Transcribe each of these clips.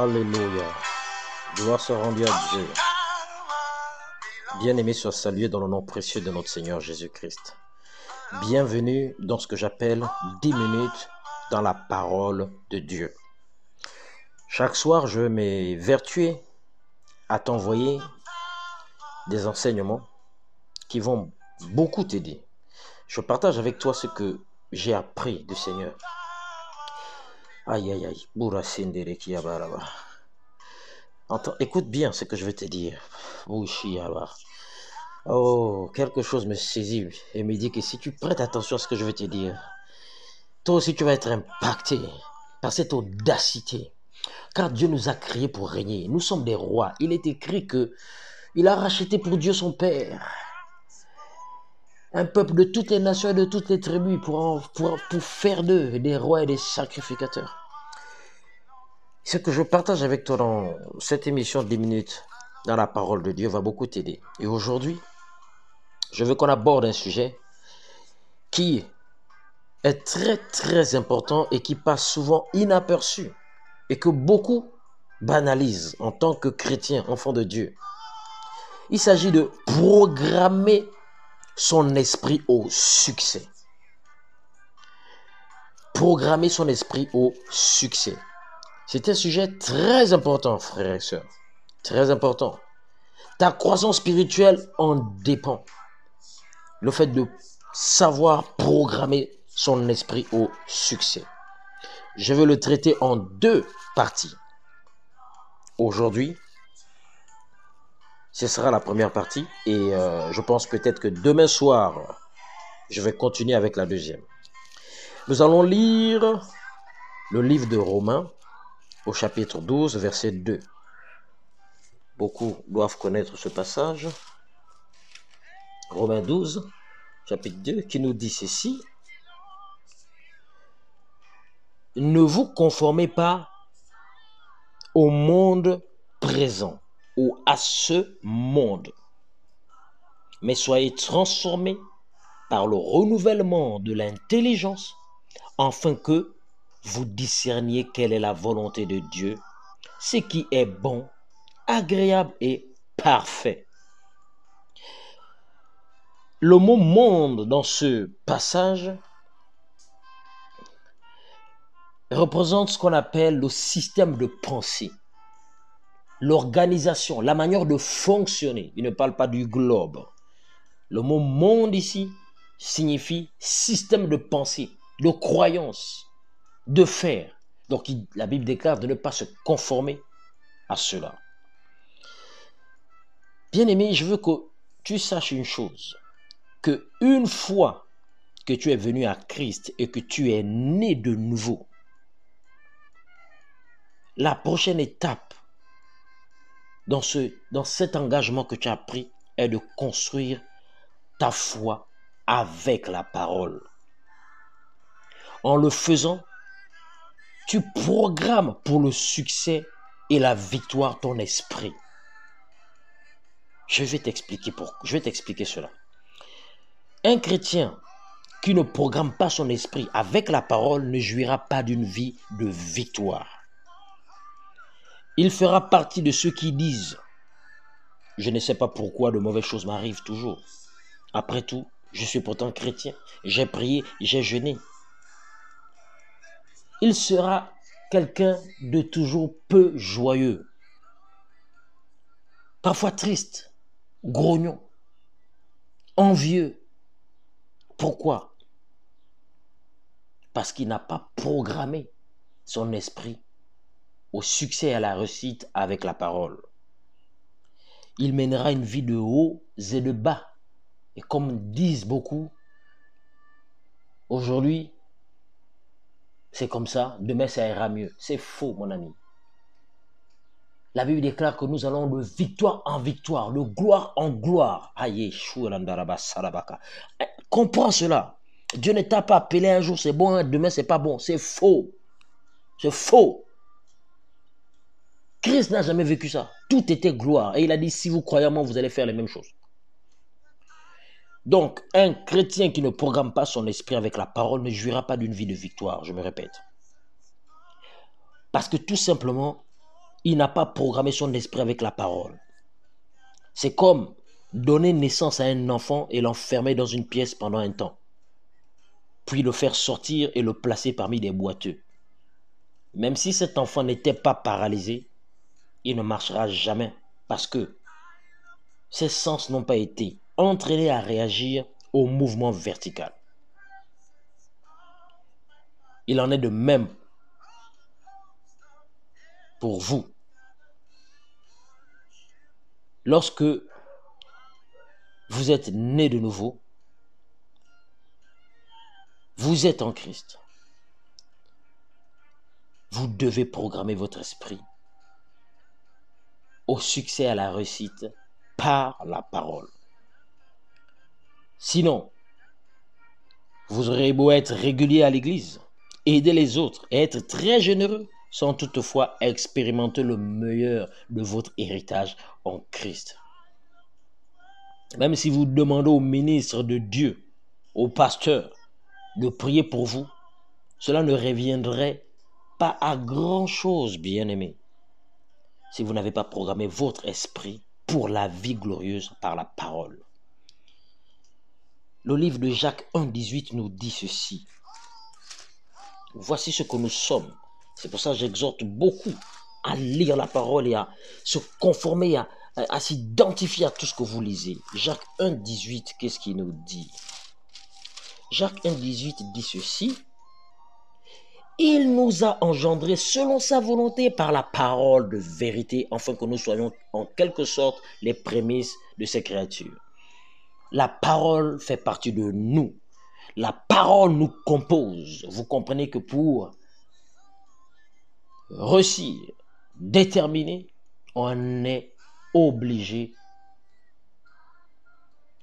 Alléluia. Gloire soit rendue à Dieu. Bien-aimés soient salués dans le nom précieux de notre Seigneur Jésus-Christ. Bienvenue dans ce que j'appelle 10 minutes dans la parole de Dieu. Chaque soir, je m'évertuer à t'envoyer des enseignements qui vont beaucoup t'aider. Je partage avec toi ce que j'ai appris du Seigneur. Aïe, aïe, aïe. Écoute bien ce que je vais te dire. Oh, quelque chose me saisit et me dit que si tu prêtes attention à ce que je vais te dire, toi aussi tu vas être impacté par cette audacité. Car Dieu nous a créés pour régner. Nous sommes des rois. Il est écrit que il a racheté pour Dieu son Père un peuple de toutes les nations et de toutes les tribus pour faire d'eux des rois et des sacrificateurs. Ce que je partage avec toi dans cette émission de 10 minutes dans la parole de Dieu va beaucoup t'aider. Et aujourd'hui, je veux qu'on aborde un sujet qui est très très important et qui passe souvent inaperçu et que beaucoup banalisent en tant que chrétien, enfant de Dieu. Il s'agit de programmer son esprit au succès. Programmer son esprit au succès. C'est un sujet très important, frères et sœurs. Très important. Ta croissance spirituelle en dépend. Le fait de savoir programmer son esprit au succès. Je veux le traiter en 2 parties. Aujourd'hui, ce sera la première partie et je pense peut-être que demain soir, je vais continuer avec la deuxième. Nous allons lire le livre de Romains au chapitre 12, verset 2. Beaucoup doivent connaître ce passage. Romains 12, chapitre 2, qui nous dit ceci. Ne vous conformez pas au monde présent ou à ce monde, mais soyez transformés par le renouvellement de l'intelligence, afin que vous discerniez quelle est la volonté de Dieu, ce qui est bon, agréable et parfait. Le mot monde dans ce passage représente ce qu'on appelle le système de pensée, l'organisation, la manière de fonctionner. Il ne parle pas du globe. Le mot monde ici signifie système de pensée, de croyance, de faire. Donc la Bible déclare de ne pas se conformer à cela. Bien-aimé, je veux que tu saches une chose, que une fois que tu es venu à Christ et que tu es né de nouveau, la prochaine étape dans cet engagement que tu as pris est de construire ta foi avec la parole. En le faisant, tu programmes pour le succès et la victoire ton esprit. Je vais t'expliquer cela. Un chrétien qui ne programme pas son esprit avec la parole ne jouira pas d'une vie de victoire. Il fera partie de ceux qui disent « Je ne sais pas pourquoi de mauvaises choses m'arrivent toujours. Après tout, je suis pourtant chrétien. J'ai prié, j'ai jeûné. » Il sera quelqu'un de toujours peu joyeux. Parfois triste, grognon, envieux. Pourquoi? Parce qu'il n'a pas programmé son esprit au succès et à la réussite avec la parole. Il mènera une vie de hauts et de bas. Et comme disent beaucoup, aujourd'hui, c'est comme ça, demain ça ira mieux. C'est faux, mon ami. La Bible déclare que nous allons de victoire en victoire, de gloire en gloire. Comprends cela. Dieu ne t'a pas appelé un jour c'est bon, demain c'est pas bon. C'est faux. C'est faux. Christ n'a jamais vécu ça. Tout était gloire. Et il a dit, si vous croyez en moi, vous allez faire les mêmes choses. Donc, un chrétien qui ne programme pas son esprit avec la parole ne jouira pas d'une vie de victoire, je me répète. Parce que tout simplement, il n'a pas programmé son esprit avec la parole. C'est comme donner naissance à un enfant et l'enfermer dans une pièce pendant un temps, puis le faire sortir et le placer parmi des boiteux. Même si cet enfant n'était pas paralysé, il ne marchera jamais parce que ses sens n'ont pas été entraînés à réagir au mouvement vertical. Il en est de même pour vous. Lorsque vous êtes né de nouveau, vous êtes en Christ. Vous devez programmer votre esprit au succès, à la réussite par la parole. Sinon, vous aurez beau être régulier à l'église, aider les autres et être très généreux sans toutefois expérimenter le meilleur de votre héritage en Christ. Même si vous demandez au ministre de Dieu, au pasteur, de prier pour vous, cela ne reviendrait pas à grand-chose, bien-aimé, si vous n'avez pas programmé votre esprit pour la vie glorieuse par la parole. Le livre de Jacques 1,18 nous dit ceci. Voici ce que nous sommes. C'est pour ça que j'exhorte beaucoup à lire la parole et à se conformer, à s'identifier à tout ce que vous lisez. Jacques 1,18, qu'est-ce qu'il nous dit? Jacques 1,18 dit ceci. Il nous a engendrés selon sa volonté par la parole de vérité, afin que nous soyons en quelque sorte les prémices de ces créatures. La parole fait partie de nous. La parole nous compose. Vous comprenez que pour réussir, déterminer, on est obligé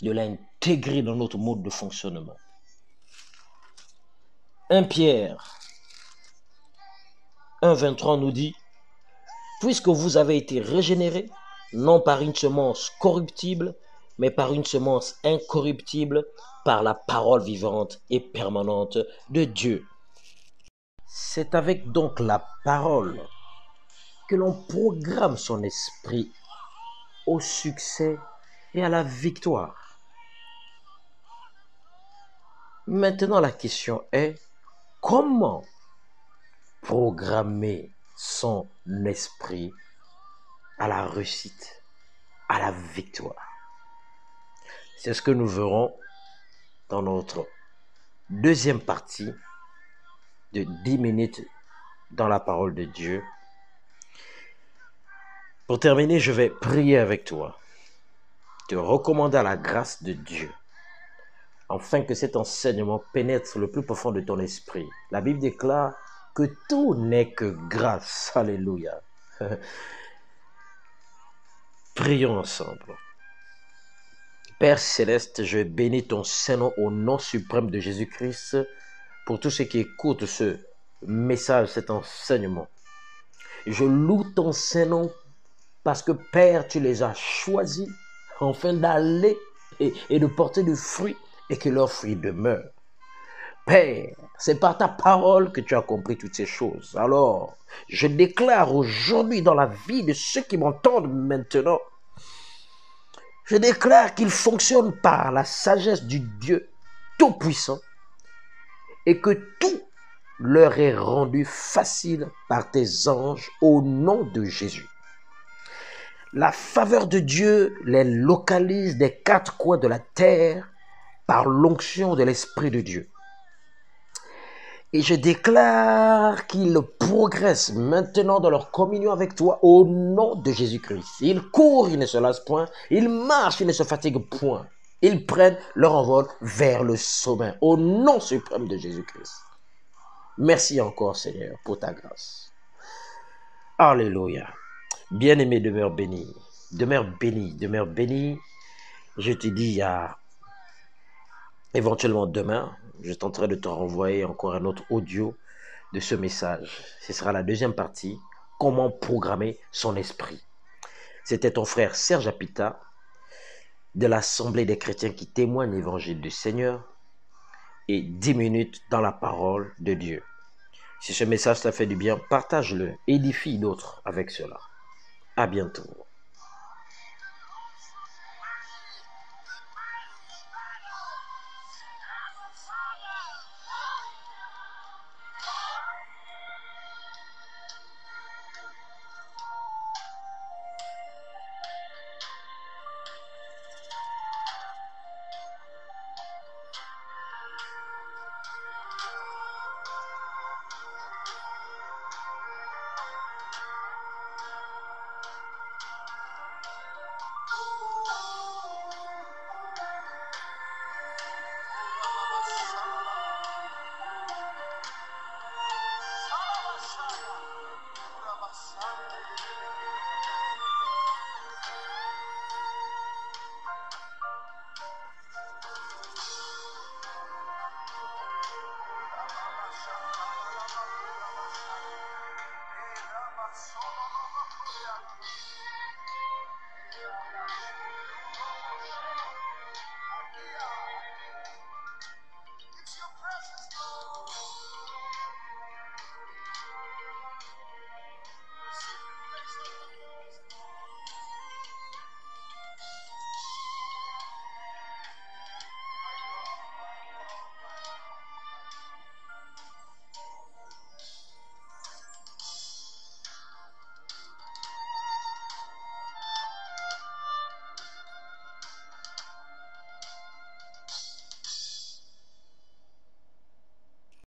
de l'intégrer dans notre mode de fonctionnement. 1 Pierre 1,23 nous dit, puisque vous avez été régénérés, non par une semence corruptible, mais par une semence incorruptible, par la parole vivante et permanente de Dieu. C'est avec donc la parole que l'on programme son esprit au succès et à la victoire. Maintenant, la question est, comment programmer son esprit à la réussite, à la victoire? C'est ce que nous verrons dans notre deuxième partie de 10 minutes dans la parole de Dieu. Pour terminer, je vais prier avec toi, te recommander à la grâce de Dieu, afin que cet enseignement pénètre le plus profond de ton esprit. La Bible déclare que tout n'est que grâce. Alléluia. Prions ensemble. Père Céleste, je bénis ton Saint-Nom au nom suprême de Jésus-Christ pour tous ceux qui écoutent ce message, cet enseignement. Je loue ton Saint-Nom parce que Père, tu les as choisis afin d'aller et de porter du fruit et que leur fruit demeure. Père, c'est par ta parole que tu as compris toutes ces choses. Alors, je déclare aujourd'hui dans la vie de ceux qui m'entendent maintenant, je déclare qu'ils fonctionnent par la sagesse du Dieu Tout-Puissant et que tout leur est rendu facile par tes anges au nom de Jésus. La faveur de Dieu les localise des quatre coins de la terre par l'onction de l'Esprit de Dieu. Et je déclare qu'ils progressent maintenant dans leur communion avec toi au nom de Jésus-Christ. Ils courent, ils ne se lassent point. Ils marchent, ils ne se fatiguent point. Ils prennent leur envol vers le sommet au nom suprême de Jésus-Christ. Merci encore, Seigneur, pour ta grâce. Alléluia. Bien-aimé, demeure béni. Demeure béni, demeure béni. Je te dis éventuellement demain, je tenterai de te renvoyer encore un autre audio de ce message. Ce sera la deuxième partie, comment programmer son esprit. C'était ton frère Serge Apita de l'Assemblée des chrétiens qui témoignent l'évangile du Seigneur et 10 minutes dans la parole de Dieu. Si ce message t'a fait du bien, partage-le, édifie d'autres avec cela. À bientôt.